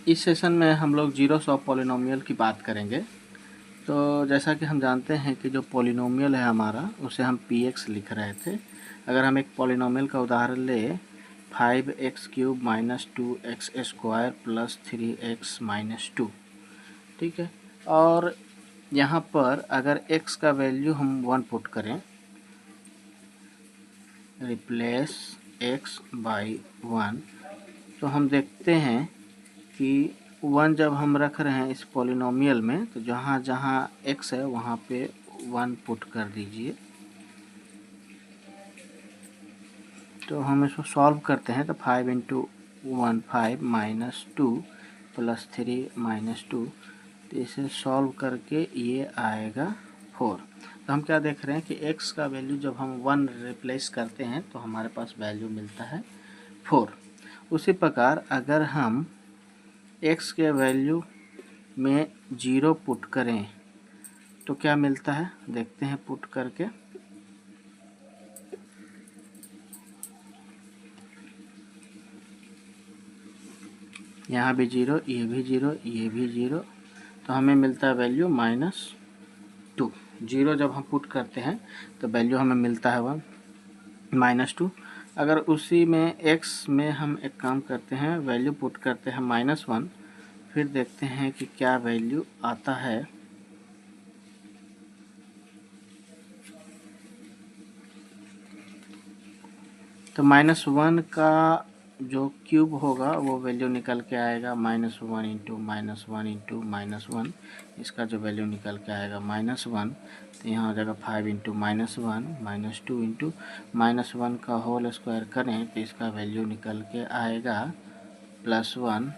इस सेशन में हम लोग जीरोस ऑफ पॉलिनोमियल की बात करेंगे। तो जैसा कि हम जानते हैं कि जो पॉलिनोमियल है हमारा उसे हम px लिख रहे थे। अगर हम एक पॉलिनोमियल का उदाहरण ले 5x³ minus 2x² plus 3x minus 2, ठीक है। और यहाँ पर अगर x का वैल्यू हम 1 पुट करें, रिप्लेस x बाई 1, तो हम देखते हैं कि 1 जब हम रख रहे हैं इस पॉलिनोमियल में, तो जहाँ जहाँ x है वहाँ पे 1 पुट कर दीजिए। तो हम इसको सॉल्व करते हैं तो 5 इंटू 1 5 माइनस 2 प्लस 3 माइनस 2, तो इसे सॉल्व करके ये आएगा 4। तो हम क्या देख रहे हैं कि x का वैल्यू जब हम 1 रिप्लेस करते हैं तो हमारे पास वैल्यू मिलता है 4। उसी प्रकार अगर हम x के वैल्यू में 0 पुट करें तो क्या मिलता है, देखते हैं पुट करके। यहाँ भी 0, ये भी 0, ये भी 0, तो हमें मिलता है वैल्यू -2। 0 जब हम पुट करते हैं तो वैल्यू हमें मिलता है वह -2। अगर उसी में x में हम एक काम करते हैं, वैल्यू पुट करते हैं -1, फिर देखते हैं कि क्या वैल्यू आता है। तो -1 का जो क्यूब होगा वो वैल्यू निकल के आएगा -1 इंटू -1 इंटू -1, इसका जो वैल्यू निकल के आएगा -1, तो यहाँ हो जाएगा 5 इंटू -1 -2 इंटू -1 का होल स्क्वायर करें तो इसका वैल्यू निकल के आएगा +1।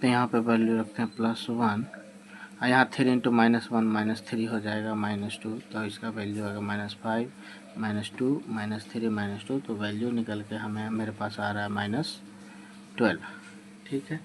तो यहाँ पे वैल्यू रखते हैं +1, और यहाँ 3 इंटू -1 -3 हो जाएगा -2, तो इसका वैल्यू आएगा -5 -2 -3 -2, तो वैल्यू निकल के हमें मेरे पास आ रहा है -12। ठीक है।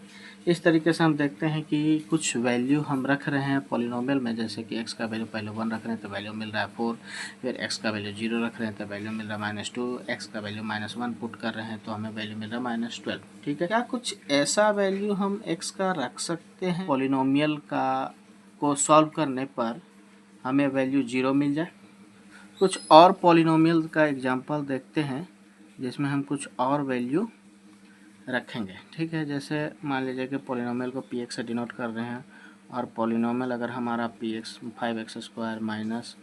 इस तरीके से हम देखते हैं कि कुछ वैल्यू हम रख रहे हैं पॉलिनोमियल में, जैसे कि x का वैल्यू पहले 1 रख रहे हैं तो वैल्यू मिल रहा है 4, फिर x का वैल्यू 0 रख रहे हैं तो वैल्यू मिल रहा है -2, x का वैल्यू -1 पुट कर रहे हैं तो हमें वैल्यू मिल रहा है -12। ठीक है। क्या कुछ ऐसा वैल्यू हम x का रख सकते हैं पॉलिनोमियल का को सॉल्व करने पर हमें वैल्यू 0 मिल जाए? कुछ और पॉलिनोमियल का एग्जांपल देखते हैं जिसमें हम कुछ और वैल्यू रखेंगे। ठीक है। जैसे मान लीजिए कि पॉलिनोमियल को px से डिनोट कर रहे हैं, और पॉलिनोमियल अगर हमारा px 5x² minus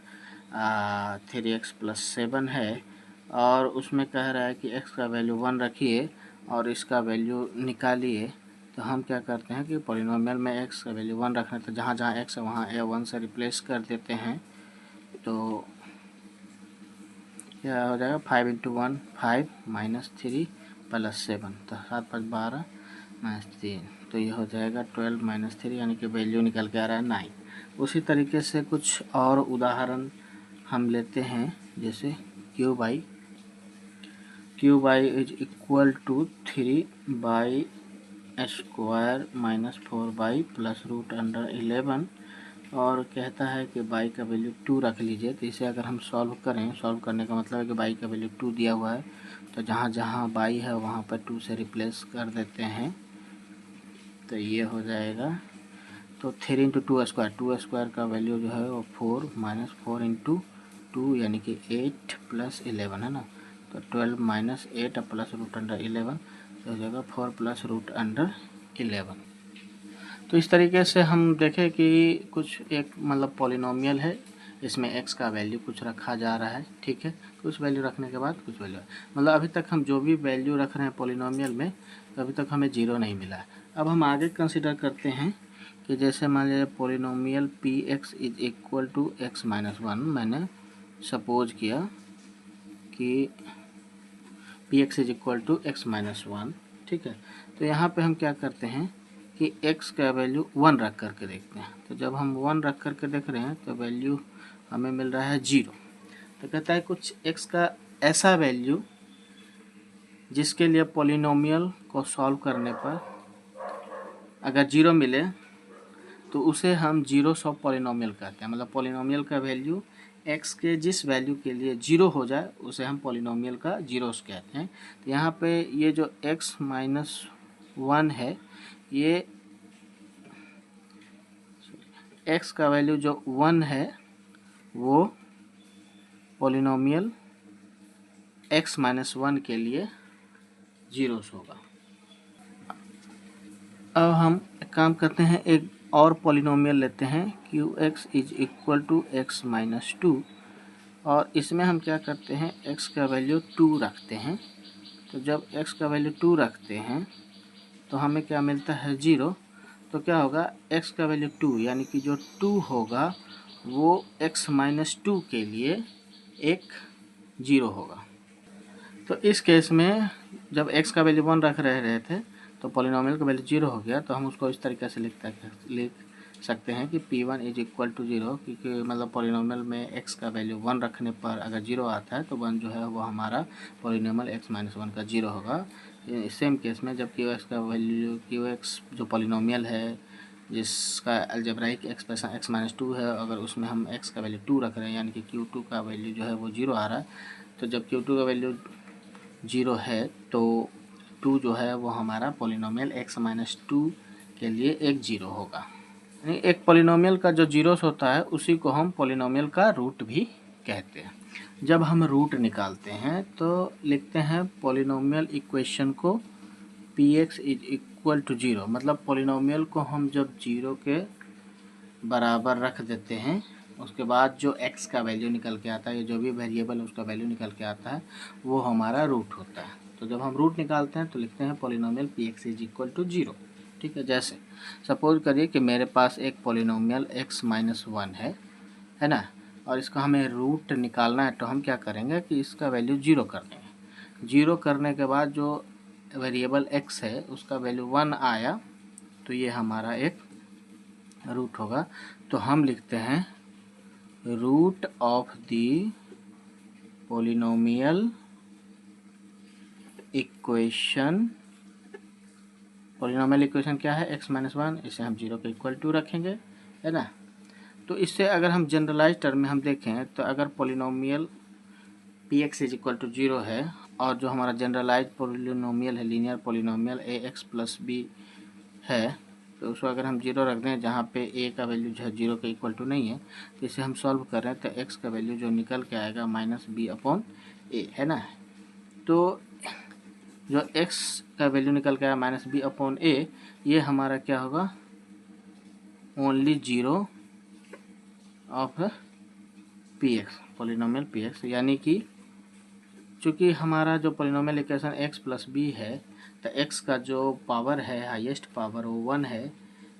3x plus 7 है, और उसमें कह रहा है कि x का वैल्यू 1 रखिए और इसका वैल्यू निकालिए, तो हम क्या करते हैं कि पॉलिनोमियल में x का वैल्यू 1 रखना है तो जहाँ जहाँ x है वहाँ a1 से रिप्लेस कर देते हैं, तो क्या हो जाएगा 5 इंटू 1 5 माइनस 3 प्लस 7, तो 7 5 12 -3, तो ये हो जाएगा 12 -3, यानी कि वैल्यू निकल के आ रहा है 9। उसी तरीके से कुछ और उदाहरण हम लेते हैं, जैसे Q by is equal to 3/² minus 4 plus √11, और कहता है कि बाई का वैल्यू 2 रख लीजिए। तो इसे अगर हम सॉल्व करें, सॉल्व करने का मतलब है कि बाई का वैल्यू 2 दिया हुआ है, तो जहाँ जहाँ बाई है वहाँ पर 2 से रिप्लेस कर देते हैं, तो ये हो जाएगा। तो 3 इंटू 2² का वैल्यू जो है वो 4 माइनस 4 इंटू 2 यानी कि 8 प्लस 11 है ना, तो 12 माइनस 8 प्लस √11, तो हो जाएगा 4 प्लस √11। तो इस तरीके से हम देखें कि कुछ एक मतलब पॉलिनोमियल है, इसमें x का वैल्यू कुछ रखा जा रहा है। ठीक है। कुछ वैल्यू रखने के बाद कुछ वैल्यू, मतलब अभी तक हम जो भी वैल्यू रख रहे हैं पॉलिनोमियल में, तो अभी तक हमें 0 नहीं मिला है। अब हम आगे कंसिडर करते हैं कि जैसे मान लीजिए polynomial px is equal to x minus 1, मैंने सपोज किया कि px is equal to x minus 1। ठीक है। तो यहाँ पे हम क्या करते हैं कि x का वैल्यू 1 रख करके देखते हैं, तो जब हम 1 रख करके देख रहे हैं तो वैल्यू हमें मिल रहा है 0। तो कहता है कुछ x का ऐसा वैल्यू जिसके लिए पॉलिनोमियल को सॉल्व करने पर अगर 0 मिले तो उसे हम जीरोस ऑफ पॉलिनोमियल कहते हैं। मतलब पॉलिनोमियल का वैल्यू x के जिस वैल्यू के लिए 0 हो जाए उसे हम पॉलिनोमियल का जीरोस कहते हैं। तो यहाँ पे ये जो x माइनस 1 है, ये x का वैल्यू जो 1 है वो पॉलिनोमियल x माइनस 1 के लिए जीरोस होगा। अब हम एक काम करते हैं, एक और पॉलिनोमियल लेते हैं qx is equal to x minus 2, और इसमें हम क्या करते हैं, x का वैल्यू 2 रखते हैं। तो जब x का वैल्यू 2 रखते हैं तो हमें क्या मिलता है, 0। तो क्या होगा, x का वैल्यू 2 यानी कि जो 2 होगा वो x माइनस 2 के लिए एक 0 होगा। तो इस केस में जब x का वैल्यू 1 रख रहे थे तो पॉलिनोमियल का वैल्यू 0 हो गया। तो हम उसको इस तरीके से लिख सकते हैं कि P1 इज इक्वल टू 0, क्योंकि मतलब पॉलिनोमियल में x का वैल्यू 1 रखने पर अगर 0 आता है तो 1 जो है वो हमारा पॉलिनोमियल x माइनस 1 का 0 होगा। सेम केस में जब QX का वैल्यू QX जो पॉलिनोमियल है जिसका अलजेब्राइक एक्सप्रेशन x माइनस 2 है, अगर उसमें हम x का वैल्यू 2 रख रहे हैं यानी कि Q2 का वैल्यू जो है वो 0 आ रहा है, तो जब Q2 का वैल्यू 0 है तो 2 जो है वो हमारा पॉलिनोमियल x माइनस 2 के लिए एक 0 होगा। यानी एक पॉलिनोमियल का जो जीरोस होता है उसी को हम पॉलिनोमियल का रूट भी कहते हैं। जब हम रूट निकालते हैं तो लिखते हैं पॉलिनोमियल इक्वेशन को px इज इक्वल टू 0, मतलब पॉलिनोमियल को हम जब 0 के बराबर रख देते हैं उसके बाद जो x का वैल्यू निकल के आता है या जो भी वेरिएबल है उसका वैल्यू निकल के आता है वो हमारा रूट होता है। तो जब हम रूट निकालते हैं तो लिखते हैं polynomial px is equal to 0। ठीक है, जैसे सपोज करिए कि मेरे पास एक पॉलिनोमियल x माइनस 1 है ना, और इसका हमें रूट निकालना है। तो हम क्या करेंगे कि इसका वैल्यू 0 कर देंगे। 0 करने के बाद जो वेरिएबल x है उसका वैल्यू 1 आया तो ये हमारा एक रूट होगा। तो हम लिखते हैं root of the polynomial equation. Polynomial equation क्या है, x माइनस 1, इसे हम 0 के इक्वल टू रखेंगे, है ना। तो इससे अगर हम जनरलाइज टर्म में हम देखें तो अगर polynomial px is equal to 0 है और जो हमारा जनरलाइज पॉलिनोमियल है linear polynomial ax plus b है, तो उसको अगर हम 0 रख दें जहाँ पे a का वैल्यू जो है 0 के इक्वल टू नहीं है, तो इसे हम सॉल्व कर रहे हैं तो x का वैल्यू जो निकल के आएगा माइनस b अपॉन a, है ना। तो जो x का वैल्यू निकल के आया माइनस b अपॉन a, ये हमारा क्या होगा, only 0 of px, polynomial px। यानी कि चूँकि हमारा जो polynomial equation x plus b है तो x का जो पावर है हाईएस्ट पावर वो 1 है,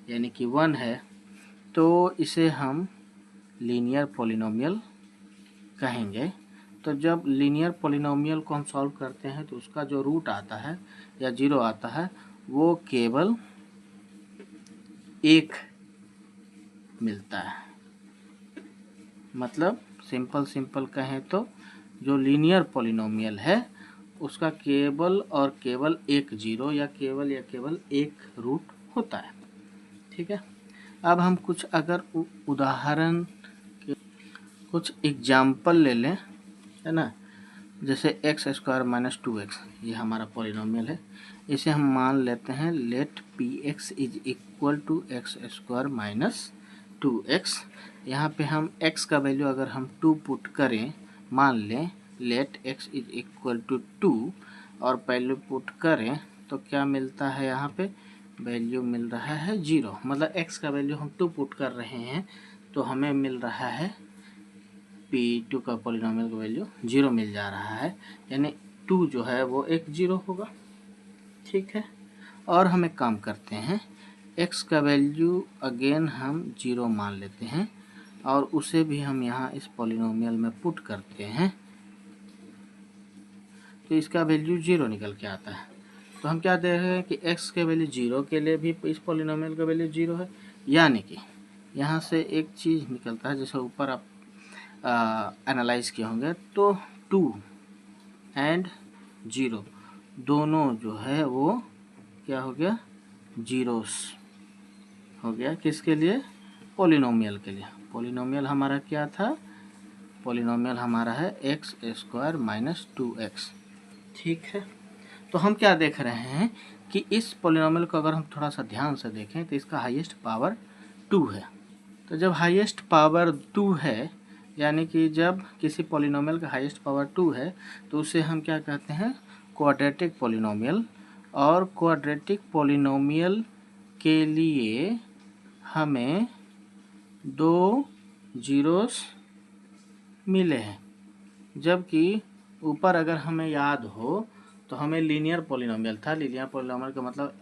यानी कि 1 है। तो इसे हम लीनियर पॉलिनोमियल कहेंगे। तो जब लीनियर पॉलिनोमियल को हम सॉल्व करते हैं तो उसका जो रूट आता है या 0 आता है वो केवल 1 मिलता है। मतलब सिंपल कहें तो जो लीनियर पॉलिनोमियल है उसका केवल और केवल एक 0 या केवल एक रूट होता है। ठीक है, अब हम कुछ अगर उदाहरण के कुछ एग्जाम्पल ले लें, है ना। जैसे एक्स स्क्वायर माइनस 2x ये हमारा पॉलिनोमियल है, इसे हम मान लेते हैं let px is equal to x square minus 2x। यहाँ पे हम x का वैल्यू अगर हम 2 पुट करें, मान लें let x is equal to 2 और वैल्यू पुट करें तो क्या मिलता है, यहाँ पे वैल्यू मिल रहा है 0। मतलब x का वैल्यू हम 2 पुट कर रहे हैं तो हमें मिल रहा है P2 का पॉलिनोमियल का वैल्यू 0 मिल जा रहा है, यानी 2 जो है वो एक 0 होगा। ठीक है, और हम एक काम करते हैं, x का वैल्यू अगेन हम 0 मान लेते हैं और उसे भी हम यहाँ इस पॉलिनोमियल में पुट करते हैं तो इसका वैल्यू 0 निकल के आता है। तो हम क्या देख रहे हैं कि x के वैल्यू 0 के लिए भी इस पॉलिनोमियल का वैल्यू 0 है, यानी कि यहाँ से एक चीज़ निकलता है जैसे ऊपर आप एनालाइज किए होंगे तो 2 एंड 0 दोनों जो है वो क्या हो गया, जीरोस हो गया। किसके लिए, पॉलिनोमियल के लिए। पॉलिनोमियल हमारा क्या था, पॉलिनोमियल हमारा है एक्स स्क्वायर माइनस 2x। ठीक है, तो हम क्या देख रहे हैं कि इस पॉलिनोमियल को अगर हम थोड़ा सा ध्यान से देखें तो इसका हाईएस्ट पावर 2 है। तो जब हाईएस्ट पावर 2 है, यानी कि जब किसी पॉलिनोमियल का हाईएस्ट पावर 2 है तो उसे हम क्या कहते हैं, क्वाड्रेटिक पॉलिनोमियल। और क्वाड्रेटिक पॉलिनोमियल के लिए हमें 2 जीरोस मिले हैं, जबकि ऊपर अगर हमें याद हो तो हमें लीनियर पॉलिनोमियल था। लीनियर पॉलिनोमियल का मतलब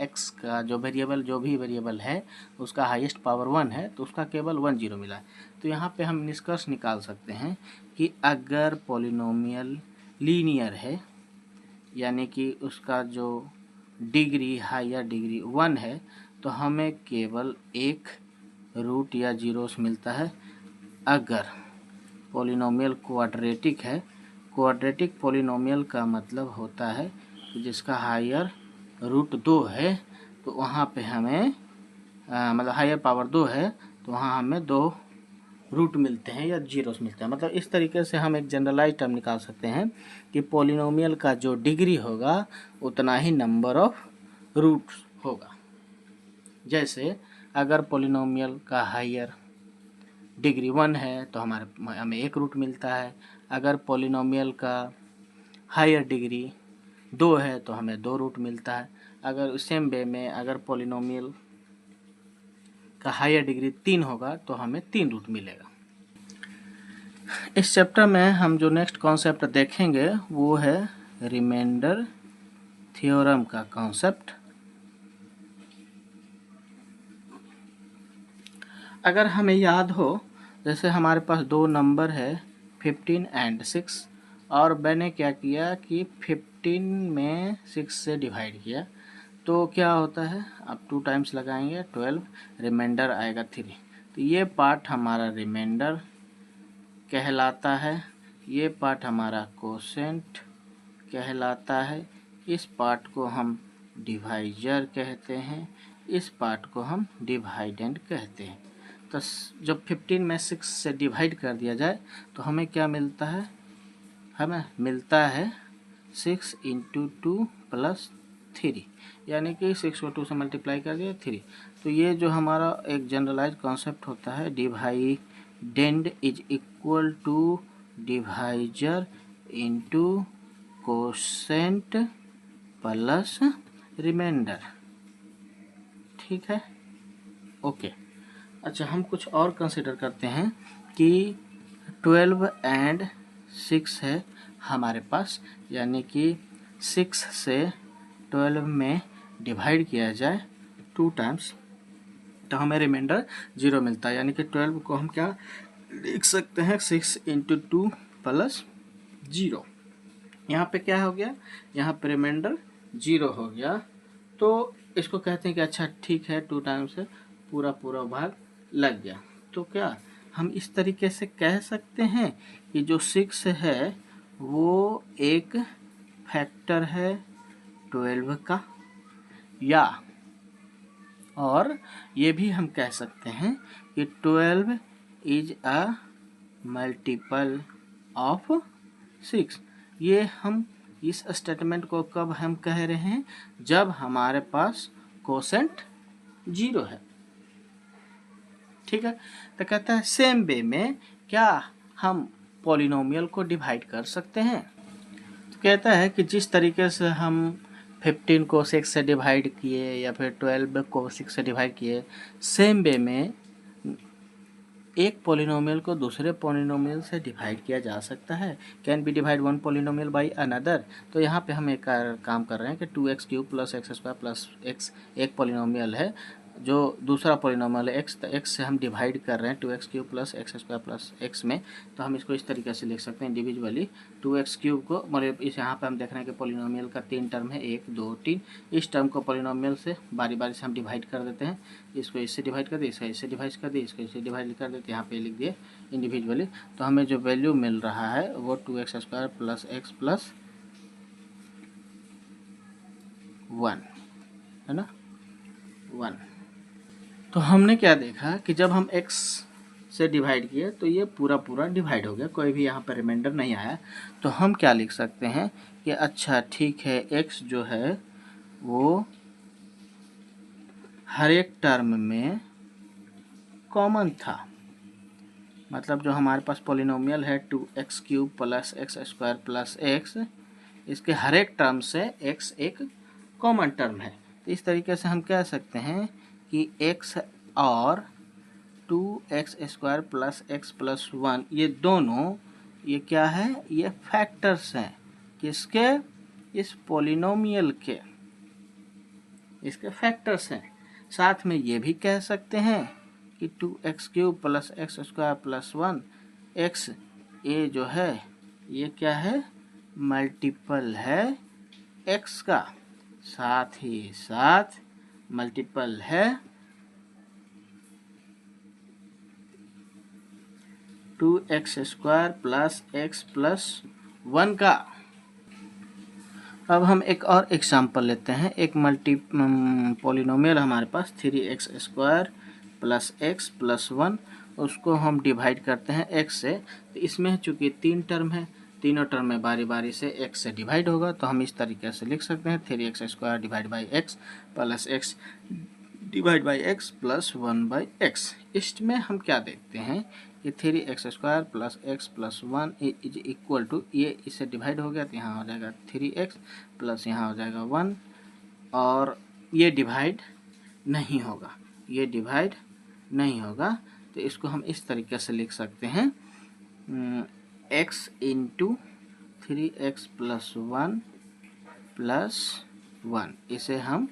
एक्स का जो भी वेरिएबल है उसका हाईएस्ट पावर 1 है, तो उसका केवल 1 जीरो मिला है। तो यहाँ पे हम निष्कर्ष निकाल सकते हैं कि अगर पॉलिनोमियल लीनियर है, यानी कि उसका जो डिग्री हायर डिग्री 1 है, तो हमें केवल एक रूट या जीरोस मिलता है। अगर पॉलिनोमियल क्वाड्रेटिक है, क्वाड्रेटिक पॉलिनोमियल का मतलब होता है कि जिसका हायर रूट 2 है, तो वहाँ पे हमें मतलब हायर पावर 2 है तो वहाँ हमें 2 रूट मिलते हैं या जीरोस मिलते हैं। मतलब इस तरीके से हम एक जनरलाइज टर्म निकाल सकते हैं कि पॉलिनोमियल का जो डिग्री होगा उतना ही नंबर ऑफ रूट्स होगा। जैसे अगर पॉलिनोमियल का हायर डिग्री 1 है तो हमें एक रूट मिलता है। अगर पॉलिनोमियल का हायर डिग्री 2 है तो हमें 2 रूट मिलता है। अगर सेम वे में अगर पॉलिनोमियल का हायर डिग्री 3 होगा तो हमें 3 रूट मिलेगा। इस चैप्टर में हम जो नेक्स्ट कॉन्सेप्ट देखेंगे वो है रिमाइंडर थ्योरम का कॉन्सेप्ट। अगर हमें याद हो, जैसे हमारे पास दो नंबर है 15 एंड 6, और मैंने क्या किया कि 15 में 6 से डिवाइड किया, तो क्या होता है, अब 2 टाइम्स लगाएंगे 12, रिमाइंडर आएगा 3। तो ये पार्ट हमारा रिमाइंडर कहलाता है, ये पार्ट हमारा कोसेंट कहलाता है, इस पार्ट को हम डिवाइजर कहते हैं, इस पार्ट को हम डिवाइडेंड कहते हैं। तो जब 15 में 6 से डिवाइड कर दिया जाए तो हमें क्या मिलता है, हमें मिलता है 6 इंटू 2 प्लस 3, यानी कि 6 को 2 से मल्टीप्लाई कर दिया 3। तो ये जो हमारा एक जनरलाइज कॉन्सेप्ट होता है, dividend is equal to divisor into quotient plus remainder. ठीक है, ओके। अच्छा, हम कुछ और कंसिडर करते हैं कि 12 एंड 6 है हमारे पास, यानी कि 6 से 12 में डिवाइड किया जाए 2 टाइम्स तो हमें रिमाइंडर 0 मिलता है। यानी कि 12 को हम क्या लिख सकते हैं, 6 इंटू 2 प्लस 0। यहाँ पे क्या हो गया, यहाँ पे रिमाइंडर 0 हो गया। तो इसको कहते हैं कि अच्छा ठीक है, 2 टाइम्स से पूरा भाग लग गया। तो क्या हम इस तरीके से कह सकते हैं कि जो 6 है वो एक फैक्टर है 12 का, या और ये भी हम कह सकते हैं कि 12 इज अ मल्टीपल ऑफ 6। ये हम इस स्टेटमेंट को कब हम कह रहे हैं, जब हमारे पास कोसेंट 0 है। ठीक है, तो कहता है सेम वे में क्या हम पॉलिनोमियल को डिवाइड कर सकते हैं। तो कहता है कि जिस तरीके से हम 15 को 6 से डिवाइड किए या फिर 12 को 6 से डिवाइड किए, सेम वे में एक पॉलिनोमियल को दूसरे पॉलिनोमियल से डिवाइड किया जा सकता है। Can be divide one polynomial by another. तो यहाँ पे हम एक काम कर रहे हैं कि 2x³ plus x square plus x एक पॉलिनोमियल है, जो दूसरा पॉलिनोमियल है एक्स, तो एक्स से हम डिवाइड कर रहे हैं 2x³ plus x square plus x में। तो हम इसको इस तरीके से लिख सकते हैं इंडिविजुअली 2x³ को, मतलब इस यहाँ पे हम देख रहे हैं कि पॉलिनोमियल का 3 टर्म है, 1 2 3। इस टर्म को पॉलिनोमियल से बारी बारी से हम डिवाइड कर देते हैं। इसको इससे डिवाइड कर दिए, इसका इससे डिवाइड कर दिए, इसको इससे डिवाइड कर देते, यहाँ पे लिख दिए इंडिविजुअली। तो हमें जो वैल्यू मिल रहा है वो 2x² प्लस एक्स प्लस 1 है ना, 1। तो हमने क्या देखा कि जब हम x से डिवाइड किए तो ये पूरा पूरा डिवाइड हो गया, कोई भी यहाँ पर रिमाइंडर नहीं आया। तो हम क्या लिख सकते हैं कि अच्छा ठीक है, x जो है वो हर एक टर्म में कॉमन था, मतलब जो हमारे पास पॉलिनोमियल है 2x³ plus x square plus x, इसके हर एक टर्म से x एक कॉमन टर्म है। तो इस तरीके से हम कह सकते हैं कि x और 2x² प्लस एक्स प्लस 1 ये दोनों ये क्या है, ये फैक्टर्स हैं किसके, इस पॉलिनोमियल के, इसके फैक्टर्स हैं। साथ में ये भी कह सकते हैं कि 2x³ plus x square plus 1 x ये जो है ये क्या है, मल्टीपल है x का, साथ ही साथ मल्टीपल है 2x² प्लस एक्स प्लस 1 का। अब हम एक और एग्जाम्पल लेते हैं। एक पॉलिनोमियल हमारे पास 3x² प्लस एक्स प्लस 1, उसको हम डिवाइड करते हैं x से। तो इसमें चूंकि 3 टर्म है, तीनों टर्म में बारी बारी से x से डिवाइड होगा, तो हम इस तरीके से लिख सकते हैं 3x² divide by x plus x divide by x plus 1 by x. इसमें हम क्या देखते हैं कि 3x² plus x plus 1 is equal to, ये इससे डिवाइड हो गया तो यहाँ हो जाएगा 3x प्लस यहाँ हो जाएगा 1, और ये डिवाइड नहीं होगा, ये डिवाइड नहीं होगा। तो इसको हम इस तरीके से लिख सकते हैं x into 3x plus 1 plus 1, इसे हम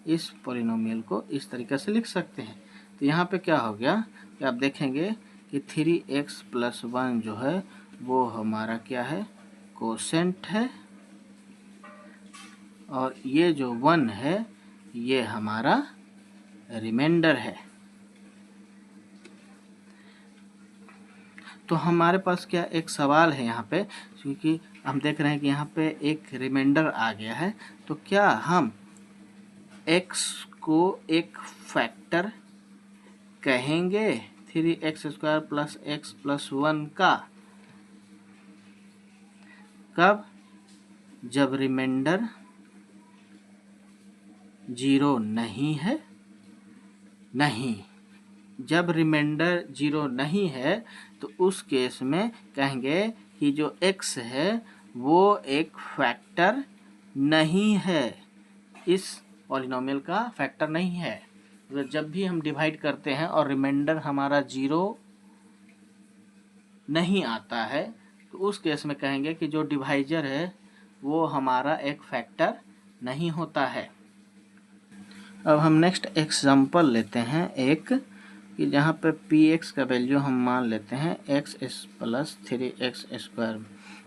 इस पॉलिनोमियल को इस तरीके से लिख सकते हैं। तो यहाँ पे क्या हो गया कि आप देखेंगे कि 3x प्लस 1 जो है वो हमारा क्या है, कोसेंट है, और ये जो 1 है ये हमारा रिमाइंडर है। तो हमारे पास क्या एक सवाल है यहाँ पे, क्योंकि हम देख रहे हैं कि यहाँ पे एक रिमाइंडर आ गया है, तो क्या हम x को एक फैक्टर कहेंगे 3x² प्लस एक्स प्लस 1 का, कब, जब रिमाइंडर 0 नहीं है, नहीं, जब रिमाइंडर 0 नहीं है तो उस केस में कहेंगे कि जो x है वो एक फैक्टर नहीं है, इस पॉलिनोमियल का फैक्टर नहीं है। तो जब भी हम डिवाइड करते हैं और रिमाइंडर हमारा 0 नहीं आता है तो उस केस में कहेंगे कि जो डिवाइजर है वो हमारा एक फैक्टर नहीं होता है। अब हम नेक्स्ट एग्जांपल लेते हैं एक, कि जहाँ पे px का वैल्यू हम मान लेते हैं x प्लस 3x²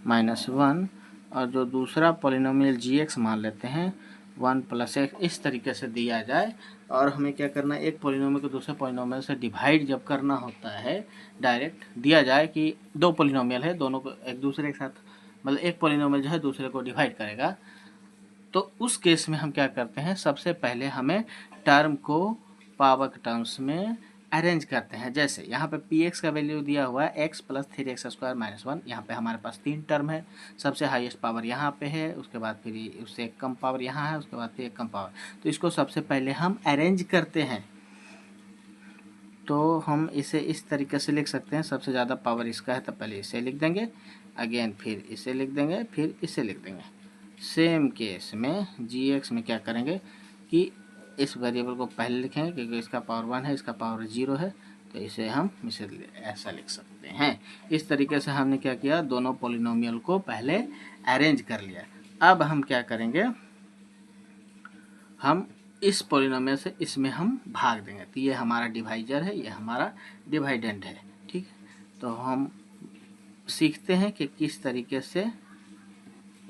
माइनस 1, और जो दूसरा पॉलिनोमियल gx मान लेते हैं 1 प्लस एक्स, इस तरीके से दिया जाए। और हमें क्या करना है, एक पॉलिनोमियल को दूसरे पॉलिनोमियल से डिवाइड जब करना होता है, डायरेक्ट दिया जाए कि दो पॉलिनोमियल है, दोनों को एक दूसरे के साथ, मतलब एक पॉलिनोमियल जो है दूसरे को डिवाइड करेगा, तो उस केस में हम क्या करते हैं, सबसे पहले हमें टर्म को पावर के टर्म्स में अरेंज करते हैं। जैसे यहाँ पे px का वैल्यू दिया हुआ है x प्लस 3x² माइनस 1, यहाँ पे हमारे पास 3 टर्म है, सबसे हाईएस्ट पावर यहाँ पे है, उसके बाद फिर उससे एक कम पावर यहाँ है, उसके बाद फिर एक कम पावर, तो इसको सबसे पहले हम अरेंज करते हैं। तो हम इसे इस तरीके से लिख सकते हैं, सबसे ज़्यादा पावर इसका है तो पहले इसे लिख देंगे, अगेन फिर इसे लिख देंगे, फिर इसे लिख देंगे। सेम केस में gx में क्या करेंगे कि इस वेरिएबल को पहले लिखेंगे, क्योंकि इसका पावर 1 है, इसका पावर 0 है, तो इसे हम इसे ऐसा लिख सकते हैं। इस तरीके से हमने क्या किया, दोनों पॉलिनोमियल को पहले अरेंज कर लिया। अब हम क्या करेंगे, हम इस पॉलिनोमियल से इसमें हम भाग देंगे, तो ये हमारा डिवाइजर है, ये हमारा डिवाइडेंड है, ठीक है। तो हम सीखते हैं कि किस तरीके से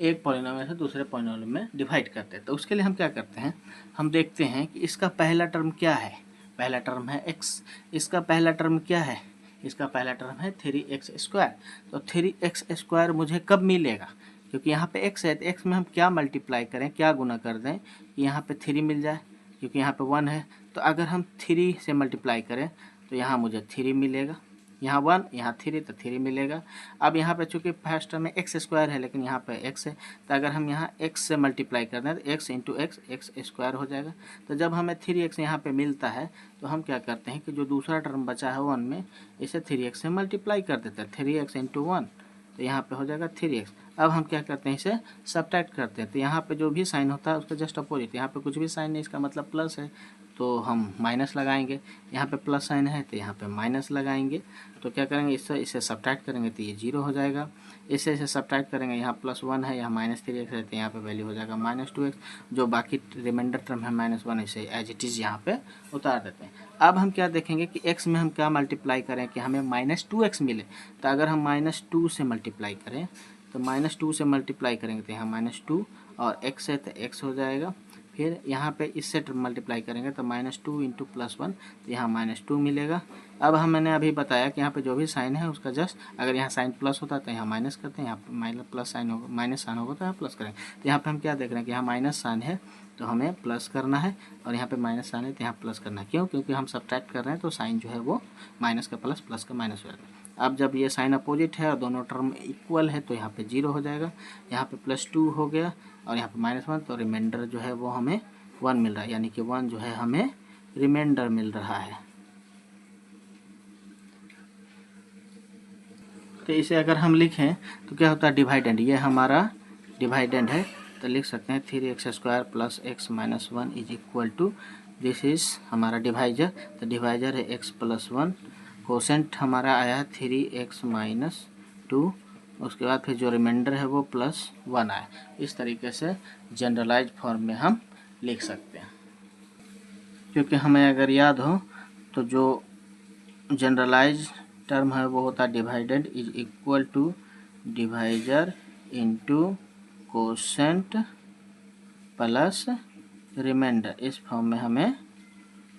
एक पॉलिनोमियल से दूसरे पॉलिनोमियल में डिवाइड करते हैं। तो उसके लिए हम क्या करते हैं, हम देखते हैं कि इसका पहला टर्म क्या है, पहला टर्म है x, इसका पहला टर्म क्या है, इसका पहला टर्म है 3x²। तो 3x² मुझे कब मिलेगा, क्योंकि यहाँ पे x है, तो x में हम क्या मल्टीप्लाई करें, क्या गुना कर दें कि यहाँ पे 3 मिल जाए, क्योंकि यहाँ पे 1 है। तो अगर हम 3 से मल्टीप्लाई करें तो यहाँ मुझे 3 मिलेगा, यहाँ 1 यहाँ 3 तो 3 मिलेगा। अब यहाँ पे चूँकि फर्स्ट टर्म में एक्स स्क्वायर है लेकिन यहाँ पे एक्स है, तो अगर हम यहाँ एक्स से मल्टीप्लाई कर दें तो x into x x square हो जाएगा। तो जब हमें 3x यहाँ पे मिलता है तो हम क्या करते हैं कि जो दूसरा टर्म बचा है 1 में, इसे 3x से मल्टीप्लाई कर देते हैं। 3x इंटू 1 तो यहाँ पे हो जाएगा 3x। अब हम क्या करते हैं, इसे सब्ट्रैक्ट करते हैं। तो यहाँ पे जो भी साइन होता है उसका जस्ट अपोजिट, यहाँ पे कुछ भी साइन नहीं, इसका मतलब प्लस है तो हम माइनस लगाएंगे। यहाँ पे प्लस साइन है तो यहाँ पे माइनस लगाएंगे। तो क्या करेंगे, इससे इसे सब्ट्रैक्ट करेंगे तो ये 0 हो जाएगा। इसे सब्ट्रैक्ट करेंगे, यहाँ +1 है, यहाँ -3x है तो यहाँ पे वैल्यू हो जाएगा -2x। जो बाकी रिमाइंडर टर्म है -1, इसे एज इट इज़ यहाँ पे उतार देते हैं। अब हम क्या देखेंगे कि x में हम क्या मल्टीप्लाई करें कि हमें -2x मिले। तो अगर हम -2 से मल्टीप्लाई करें तो -2 से मल्टीप्लाई करेंगे तो यहाँ -2 और x है तो x हो जाएगा। फिर यहाँ पे इससे मल्टीप्लाई करेंगे तो -2 इंटू +1 तो यहाँ -2 मिलेगा। अब मैंने अभी बताया कि यहाँ पे जो भी साइन है उसका जस्ट, अगर यहाँ साइन प्लस होता तो यहाँ माइनस करते हैं, यहाँ माइनस प्लस साइन होगा, माइनस साइन होगा तो यहाँ प्लस करेंगे। तो यहाँ पे हम क्या देख रहे हैं कि यहाँ माइनस साइन है तो हमें प्लस करना है, और यहाँ पे माइनस साइन है तो यहाँ प्लस करना है। क्यों? क्योंकि हम सब्ट्रैक्ट कर रहे हैं तो साइन जो है वो माइनस का प्लस, प्लस का माइनस हो जाएगा। अब जब ये साइन अपोजिट है और दोनों टर्म इक्वल है तो यहाँ पे 0 हो जाएगा। यहाँ पे +2 हो गया और यहाँ पे -1, तो रिमाइंडर जो है वो हमें 1 मिल रहा है, यानी कि 1 जो है हमें रिमाइंडर मिल रहा है। तो इसे अगर हम लिखें तो क्या होता है, डिवाइडेंड, ये हमारा डिवाइडेंड है। तो लिख सकते हैं 3x² + x - 1 is equal to, this is हमारा डिवाइजर। तो डिवाइजर है x + 1, कोसेंट हमारा आया है 3x - 2, उसके बाद फिर जो रिमाइंडर है वो +1 आया। इस तरीके से जनरलाइज फॉर्म में हम लिख सकते हैं। क्योंकि हमें अगर याद हो तो जो जनरलाइज टर्म है वो होता है डिवाइडेड is equal to divisor into quotient plus remainder. इस फॉर्म में हमें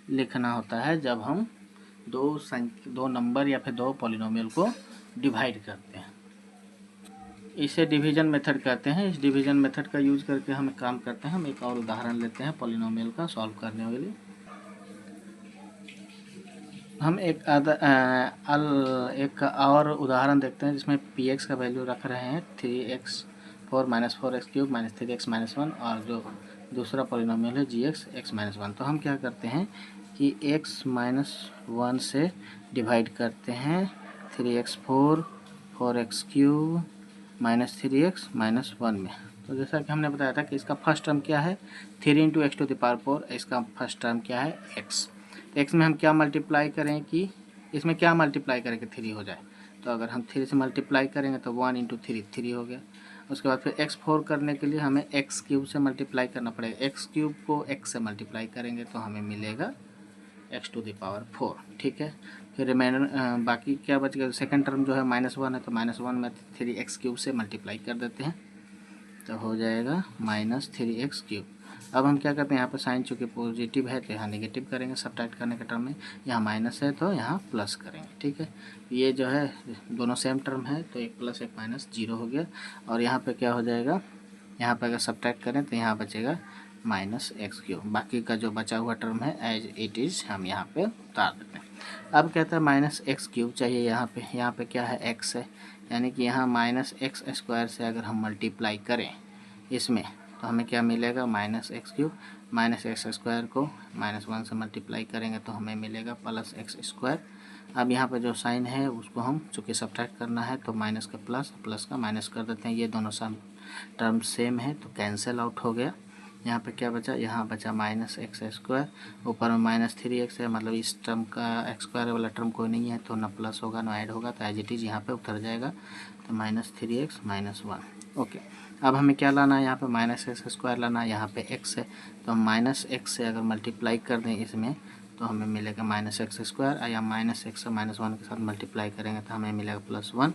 लिखना होता है जब हम दो नंबर या फिर दो पॉलिनोमियल को डिवाइड करते हैं। इसे डिवीजन मेथड कहते हैं। इस डिवीजन मेथड का यूज करके हम काम करते हैं। हम एक और उदाहरण लेते हैं पॉलिनोमियल का सॉल्व करने के लिए। हम एक और उदाहरण देखते हैं जिसमें px का वैल्यू रख रहे हैं 3x4 - 4x³ - 3x - 1, और जो दूसरा पॉलिनोमियल है gx x - 1। तो हम क्या करते हैं कि x - 1 से डिवाइड करते हैं 3x4 4x³ - 3x - 1 में। तो जैसा कि हमने बताया था कि इसका फर्स्ट टर्म क्या है, 3 × x⁴, इसका फर्स्ट टर्म क्या है, x। एक्स में हम क्या मल्टीप्लाई करें कि इसमें क्या मल्टीप्लाई करें कि 3 हो जाए। तो अगर हम 3 से मल्टीप्लाई करेंगे तो 1 × 3 3 हो गया। उसके बाद फिर x4 करने के लिए हमें x³ से मल्टीप्लाई करना पड़ेगा। x³ को x से मल्टीप्लाई करेंगे तो हमें मिलेगा x⁴। ठीक है। फिर रिमाइंडर बाकी क्या बच गया, सेकेंड टर्म जो है -1 है तो -1 में 3x³ से मल्टीप्लाई कर देते हैं तो हो जाएगा -3x³। अब हम क्या करते हैं, यहाँ पर साइन चूँकि पॉजिटिव है तो यहाँ नेगेटिव करेंगे सब्ट्रैक्ट करने के टर्म में। यहाँ माइनस है तो यहाँ प्लस करेंगे। ठीक है। ये जो है दोनों सेम टर्म है तो एक प्लस एक माइनस 0 हो गया। और यहाँ पे क्या हो जाएगा, यहाँ पर अगर सब्ट्रैक्ट करें तो यहाँ बचेगा -x³। बाकी का जो बचा हुआ टर्म है एज इट इज़ हम यहाँ पे उतार देते हैं। अब कहता है -x³ चाहिए। यहाँ पे क्या है, x है, यानी कि यहाँ -x² से अगर हम मल्टीप्लाई करें इसमें तो हमें क्या मिलेगा, -x³। -x² को -1 से मल्टीप्लाई करेंगे तो हमें मिलेगा +x²। अब यहाँ पर जो साइन है उसको हम चूँकि सब्ट्रैक्ट करना है तो माइनस का प्लस, प्लस का माइनस कर देते हैं। ये दोनों टर्म सेम है तो कैंसिल आउट हो गया। यहाँ पे क्या बचा, यहाँ बचा -x², ऊपर में -3x है, मतलब इस टर्म का x² वाला टर्म कोई नहीं है तो ना प्लस होगा ना ऐड होगा, तो एज इट इज़ यहाँ पे उतर जाएगा। तो -3x - 1। ओके। अब हमें क्या लाना है, यहाँ पे -x² लाना है। यहाँ पे x है तो हम -x से अगर मल्टीप्लाई कर दें इसमें तो हमें मिलेगा -x², या -x से -1 के साथ मल्टीप्लाई करेंगे तो हमें मिलेगा +1।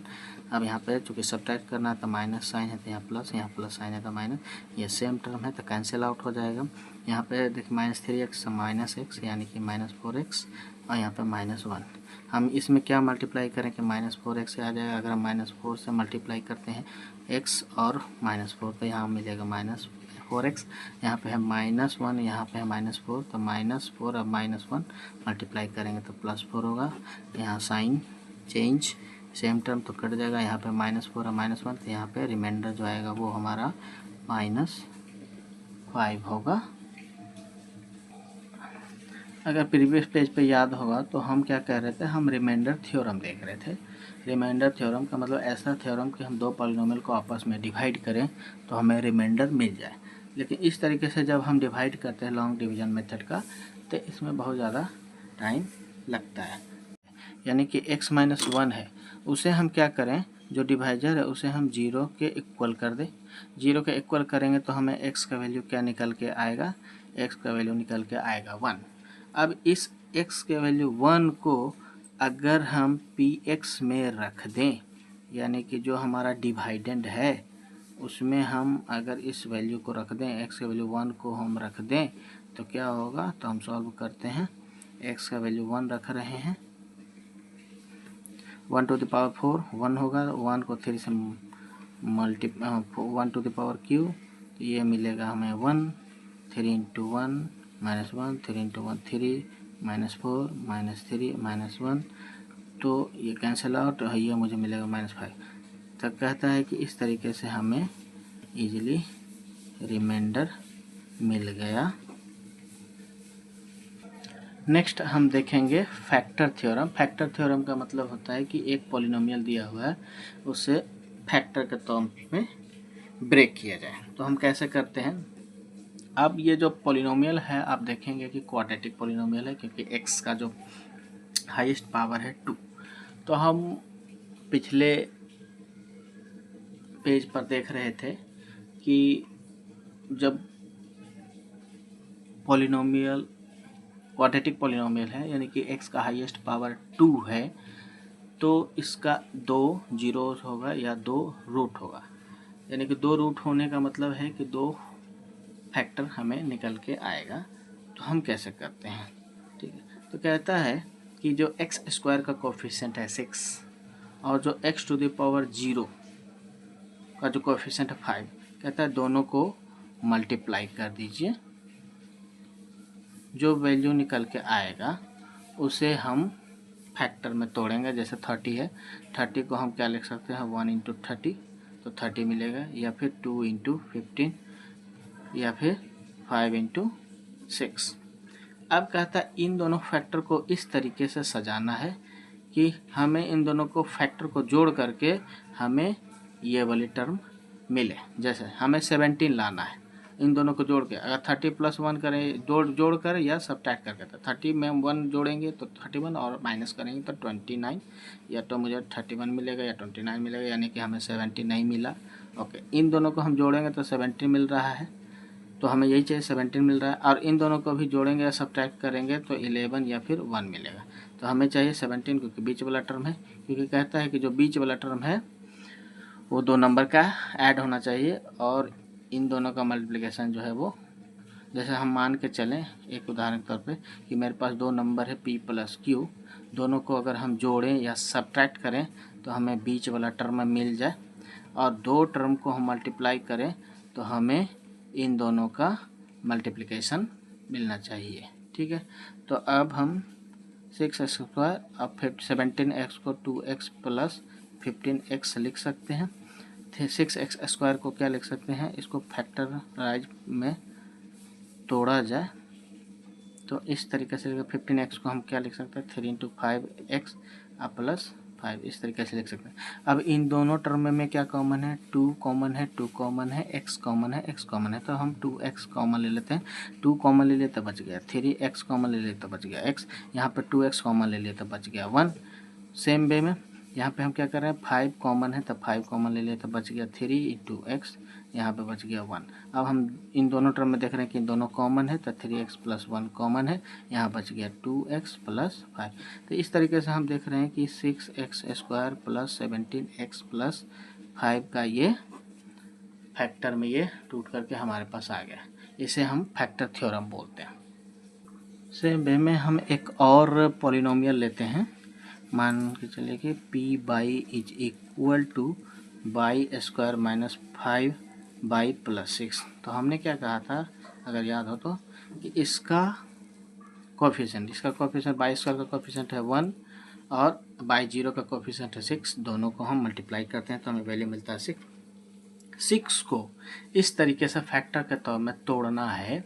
अब यहाँ पे चूँकि सब्ट्रैक्ट करना है तो माइनस साइन है तो यहाँ प्लस साइन है तो माइनस, ये सेम टर्म है तो कैंसिल आउट हो जाएगा। यहाँ पे देखिए -3x से -x यानी कि -4x, और यहाँ पे -1। हम इसमें क्या मल्टीप्लाई करें कि -4x से आ जाएगा। अगर हम -4 से मल्टीप्लाई करते हैं x और -4 तो यहाँ मिलेगा -4x। यहाँ पे है -1, यहाँ पे है -4, तो -4 और -1 मल्टीप्लाई करेंगे तो +4 होगा। यहाँ साइन चेंज सेम टर्म तो कट जाएगा, यहाँ पे -4 है -1, तो यहाँ पे रिमाइंडर जो आएगा वो हमारा -5 होगा। अगर प्रीवियस पेज पे याद होगा तो हम क्या कह रहे थे, हम रिमाइंडर थ्योरम देख रहे थे। रिमाइंडर थ्योरम का मतलब ऐसा थ्योरम कि हम दो पॉलिनोमियल को आपस में डिवाइड करें तो हमें रिमाइंडर मिल जाए। लेकिन इस तरीके से जब हम डिवाइड करते हैं लॉन्ग डिवीजन मेथड का, तो इसमें बहुत ज़्यादा टाइम लगता है। यानी कि x-1 है, उसे हम क्या करें, जो डिवाइजर है उसे हम 0 के इक्वल कर दें। 0 के इक्वल करेंगे तो हमें x का वैल्यू क्या निकल के आएगा, x का वैल्यू निकल के आएगा 1। अब इस x के वैल्यू 1 को अगर हम px में रख दें, यानी कि जो हमारा डिवाइडेंड है उसमें हम अगर इस वैल्यू को रख दें, x के वैल्यू 1 को हम रख दें तो क्या होगा, तो हम सॉल्व करते हैं। x का वैल्यू 1 रख रहे हैं, 1 टू द पावर 4 1 होगा, 1 को 3 से 1 टू द पावर क्यू, तो ये मिलेगा हमें 1, 3 इंटू 1 -1, 3 इंटू 1 3, -4 -3 -1, तो ये कैंसिल आउट, ये मुझे मिलेगा -5। तो कहता है कि इस तरीके से हमें इजीली रिमाइंडर मिल गया। नेक्स्ट हम देखेंगे फैक्टर थ्योरम। फैक्टर थ्योरम का मतलब होता है कि एक पॉलिनोमियल दिया हुआ है, उसे फैक्टर के टर्म में ब्रेक किया जाए। तो हम कैसे करते हैं, अब ये जो पॉलिनोमियल है आप देखेंगे कि क्वाड्रेटिक पॉलिनोमियल है, क्योंकि x का जो हाईएस्ट पावर है 2। तो हम पिछले पेज पर देख रहे थे कि जब पॉलिनोमियल क्वाड्रेटिक पॉलिनोमियल है, यानी कि x का हाईएस्ट पावर 2 है, तो इसका 2 जीरोस होगा या 2 रूट होगा। यानी कि 2 रूट होने का मतलब है कि 2 फैक्टर हमें निकल के आएगा। तो हम कैसे करते हैं, ठीक है। तो कहता है कि जो x स्क्वायर का कोफिशिएंट है 6 और जो x टू द पावर 0 का जो कोफिशिएंट है 5, कहता है दोनों को मल्टीप्लाई कर दीजिए। जो वैल्यू निकल के आएगा उसे हम फैक्टर में तोड़ेंगे। जैसे 30 है, 30 को हम क्या लिख सकते हैं, 1 इंटू 30, तो 30 मिलेगा, या फिर 2 इंटू 15, या फिर 5 इंटू 6। अब कहता है इन दोनों फैक्टर को इस तरीके से सजाना है कि हमें इन दोनों को फैक्टर को जोड़ करके हमें ये वाली टर्म मिले। जैसे हमें 17 लाना है, इन दोनों को जोड़ के अगर 30 + 1 करें, जोड़ कर या सब्ट्रैक्ट करके, तो 30 में 1 जोड़ेंगे तो 31 और माइनस करेंगे तो 29, या तो मुझे 31 मिलेगा या 29 मिलेगा, यानी कि हमें 17 नहीं मिला। ओके, इन दोनों को हम जोड़ेंगे तो 17 मिल रहा है, तो हमें यही चाहिए, 17 मिल रहा है। और इन दोनों को भी जोड़ेंगे या सब्ट्रैक्ट करेंगे तो 11 या फिर 1 मिलेगा। तो हमें चाहिए 17, क्योंकि बीच वाला टर्म है, क्योंकि कहता है कि जो बीच वाला टर्म है वो 2 नंबर का ऐड होना चाहिए, और इन दोनों का मल्टीप्लिकेशन जो है वो, जैसे हम मान के चलें एक उदाहरण के तौर पे कि मेरे पास 2 नंबर है p + q, दोनों को अगर हम जोड़ें या सब्ट्रैक्ट करें तो हमें बीच वाला टर्म मिल जाए, और 2 टर्म को हम मल्टीप्लाई करें तो हमें इन दोनों का मल्टीप्लिकेशन मिलना चाहिए, ठीक है। तो अब हम 6x², अब फिर 17x को 2x + 15x लिख सकते हैं। 6x² को क्या लिख सकते हैं, इसको फैक्टराइज में तोड़ा जाए तो इस तरीके से 15x को हम क्या लिख सकते हैं, 3 इंटू 5x + 5, इस तरीके से लिख सकते हैं। अब इन दोनों टर्म में क्या कॉमन है, 2 कॉमन है, 2 कॉमन है, x कॉमन है, x कॉमन है, तो हम 2x कॉमन ले लेते हैं। 2 कॉमन ले लिए तो बच गया 3x कॉमन ले लिए तो बच गया x, यहाँ पर 2x कॉमन ले लिए तो बच गया 1। सेम वे में यहाँ पे हम क्या कर रहे हैं, 5 कॉमन है तो 5 कॉमन ले लिए तो बच गया 3 इंटू x, यहाँ पे बच गया 1। अब हम इन दोनों टर्म में देख रहे हैं कि दोनों कॉमन है, तो 3x + 1 कॉमन है, यहाँ बच गया 2x + 5। तो इस तरीके से हम देख रहे हैं कि 6x² + 17x + 5 का ये फैक्टर में ये टूट करके हमारे पास आ गया। इसे हम फैक्टर थ्योरम बोलते हैं। सेम वे में हम एक और पॉलिनोमियल लेते हैं। मान के चलिए कि p/y = y² - 5y + 6। तो हमने क्या कहा था, अगर याद हो तो, कि इसका कोफिशिएंट y² का कोफिशिएंट है 1 और बाई 0 का कोफिशिएंट है 6, दोनों को हम मल्टीप्लाई करते हैं तो हमें वैल्यू मिलता है 6। 6 को इस तरीके से फैक्टर के तौर में तोड़ना है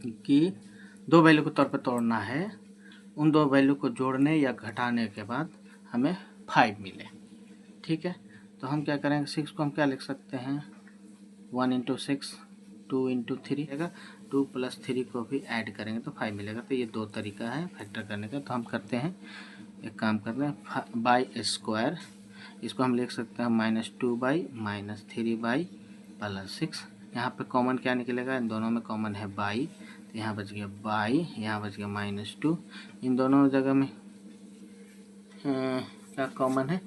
कि दो वैल्यू के तौर पे तोड़ना है, उन दो वैल्यू को जोड़ने या घटाने के बाद हमें 5 मिले। ठीक है, तो हम क्या करेंगे, 6 को हम क्या लिख सकते हैं, 1 इंटू 6, 2 इंटू 3 रहेगा, 2 प्लस 3 को भी ऐड करेंगे तो 5 मिलेगा। तो ये दो तरीका है फैक्टर करने का। तो हम करते हैं, एक काम करते हैं, बाई स्क्वायर, इसको हम लिख सकते हैं -2 बाई -3 बाई +6। यहाँ पे कॉमन क्या निकलेगा, इन दोनों में कॉमन है बाई, तो यहाँ बच गया बाई, यहाँ बच गया -2। इन दोनों जगह में क्या कॉमन है,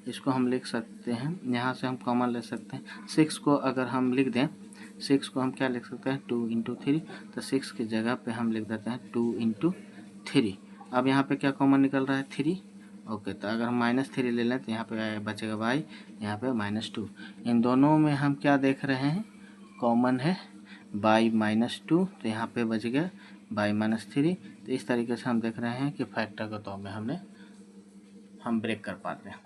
इसको हम लिख सकते हैं, यहाँ से हम कॉमन ले सकते हैं। 6 को अगर हम लिख दें, 6 को हम क्या लिख सकते हैं, 2 इंटू 3, तो 6 की जगह पे हम लिख देते हैं 2 इंटू 3। अब यहाँ पे क्या कॉमन निकल रहा है, 3। ओके, तो अगर हम -3 ले लें तो यहाँ पे बचेगा बाई, यहाँ पे -2। इन दोनों में हम क्या देख रहे हैं, कॉमन है बाई -2, तो यहाँ पे बच गया बाई -3। तो इस तरीके से हम देख रहे हैं कि फैक्टर के तौर में हम ब्रेक कर पाते हैं।